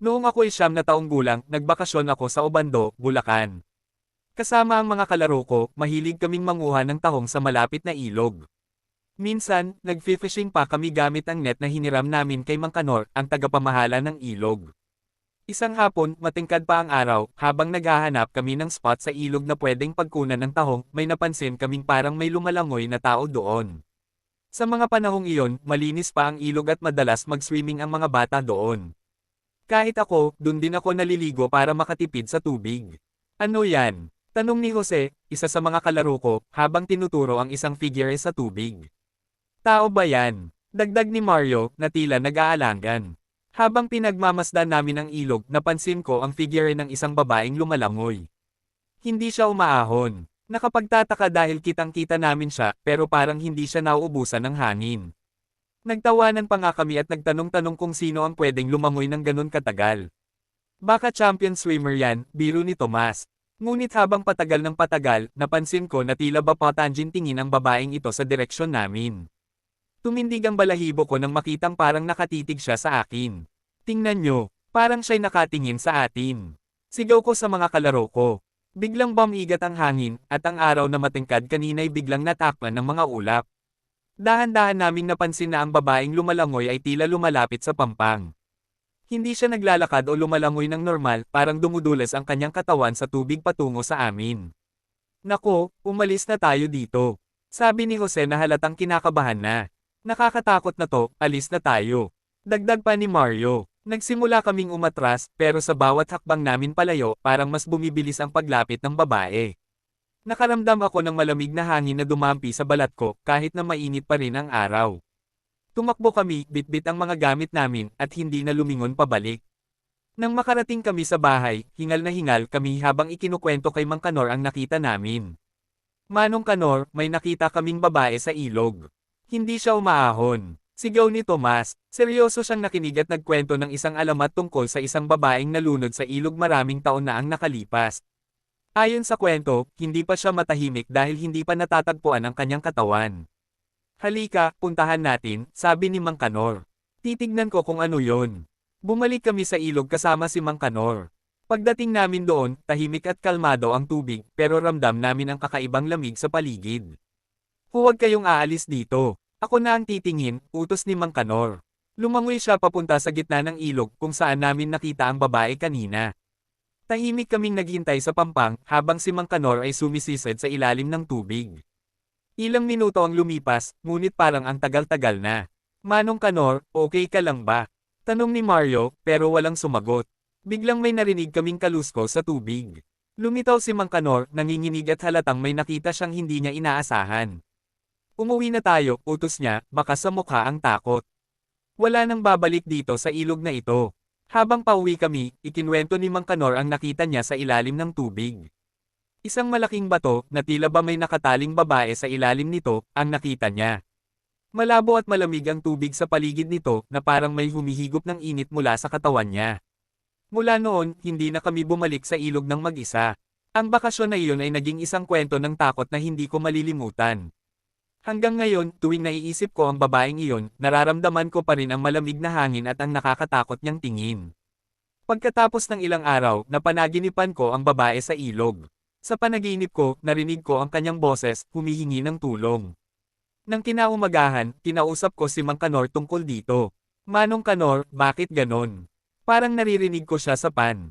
Noong ako'y 9 na taong gulang, nagbakasyon ako sa Obando, Bulacan. Kasama ang mga kalaro ko, mahilig kaming manguha ng tahong sa malapit na ilog. Minsan, nag-fishing pa kami gamit ang net na hiniram namin kay Mang Kanor, ang tagapamahala ng ilog. Isang hapon, matingkad pa ang araw, habang naghahanap kami ng spot sa ilog na pwedeng pagkunan ng tahong, may napansin kaming parang may lumalangoy na tao doon. Sa mga panahong iyon, malinis pa ang ilog at madalas mag-swimming ang mga bata doon. Kahit ako, dun din ako naliligo para makatipid sa tubig. Ano yan? Tanong ni Jose, isa sa mga kalaro ko, habang tinuturo ang isang figure sa tubig. Tao ba yan? Dagdag ni Mario, na tila nag-aalangan. Habang pinagmamasdan namin ang ilog, napansin ko ang figure ng isang babaeng lumalangoy. Hindi siya umaahon. Nakapagtataka dahil kitang-kita namin siya, pero parang hindi siya nauubusan ng hangin. Nagtawanan pa nga kami at nagtanong-tanong kung sino ang pwedeng lumangoy ng ganun katagal. Baka champion swimmer yan, biro ni Tomas. Ngunit habang patagal ng patagal, napansin ko na tila ba patangin tingin ang babaeng ito sa direksyon namin. Tumindig ang balahibo ko nang makitang parang nakatitig siya sa akin. Tingnan nyo, parang siya'y nakatingin sa atin. Sigaw ko sa mga kalaro ko. Biglang bumigat ang hangin, at ang araw na matingkad kanina'y biglang natakpan ng mga ulap. Dahan-dahan naming napansin na ang babaeng lumalangoy ay tila lumalapit sa pampang. Hindi siya naglalakad o lumalangoy ng normal, parang dumudulas ang kanyang katawan sa tubig patungo sa amin. Nako, umalis na tayo dito. Sabi ni Jose na halatang kinakabahan na. Nakakatakot na to, alis na tayo. Dagdag pa ni Mario. Nagsimula kaming umatras, pero sa bawat hakbang namin palayo, parang mas bumibilis ang paglapit ng babae. Nakaramdam ako ng malamig na hangin na dumampi sa balat ko, kahit na mainit pa rin ang araw. Tumakbo kami, bitbit ang mga gamit namin, at hindi na lumingon pabalik. Nang makarating kami sa bahay, hingal na hingal kami habang ikinukwento kay Mang Kanor ang nakita namin. Manong Kanor, may nakita kaming babae sa ilog. Hindi siya umaahon. Sigaw ni Tomas, seryoso siyang nakinig at nagkwento ng isang alamat tungkol sa isang babaeng nalunod sa ilog maraming taon na ang nakalipas. Ayon sa kwento, hindi pa siya matahimik dahil hindi pa natatagpuan ang kanyang katawan. Halika, puntahan natin, sabi ni Mang Kanor. Titignan ko kung ano yon. Bumalik kami sa ilog kasama si Mang Kanor. Pagdating namin doon, tahimik at kalmado ang tubig, pero ramdam namin ang kakaibang lamig sa paligid. Huwag kayong aalis dito. Ako na ang titingin, utos ni Mang Kanor. Lumangoy siya papunta sa gitna ng ilog kung saan namin nakita ang babae kanina. Tahimik kaming naghintay sa pampang, habang si Mang Kanor ay sumisisid sa ilalim ng tubig. Ilang minuto ang lumipas, ngunit parang ang tagal-tagal na. Manong Kanor, okay ka lang ba? Tanong ni Mario, pero walang sumagot. Biglang may narinig kaming kalusko sa tubig. Lumitaw si Mang Kanor, nanginginig at halatang may nakita siyang hindi niya inaasahan. Umuwi na tayo, utos niya, baka sa mukha ang takot. Wala nang babalik dito sa ilog na ito. Habang pauwi kami, ikinwento ni Mang Kanor ang nakita niya sa ilalim ng tubig. Isang malaking bato, na tila ba may nakataling babae sa ilalim nito, ang nakita niya. Malabo at malamig ang tubig sa paligid nito, na parang may humihigop ng init mula sa katawan niya. Mula noon, hindi na kami bumalik sa ilog ng mag-isa. Ang bakasyon na iyon ay naging isang kwento ng takot na hindi ko malilimutan. Hanggang ngayon, tuwing naiisip ko ang babaeng iyon, nararamdaman ko pa rin ang malamig na hangin at ang nakakatakot niyang tingin. Pagkatapos ng ilang araw, napanaginipan ko ang babae sa ilog. Sa panaginip ko, narinig ko ang kanyang boses, humihingi ng tulong. Nang kinaumagahan, kinausap ko si Mang Kanor tungkol dito. Manong Kanor, bakit ganon? Parang naririnig ko siya sa pan.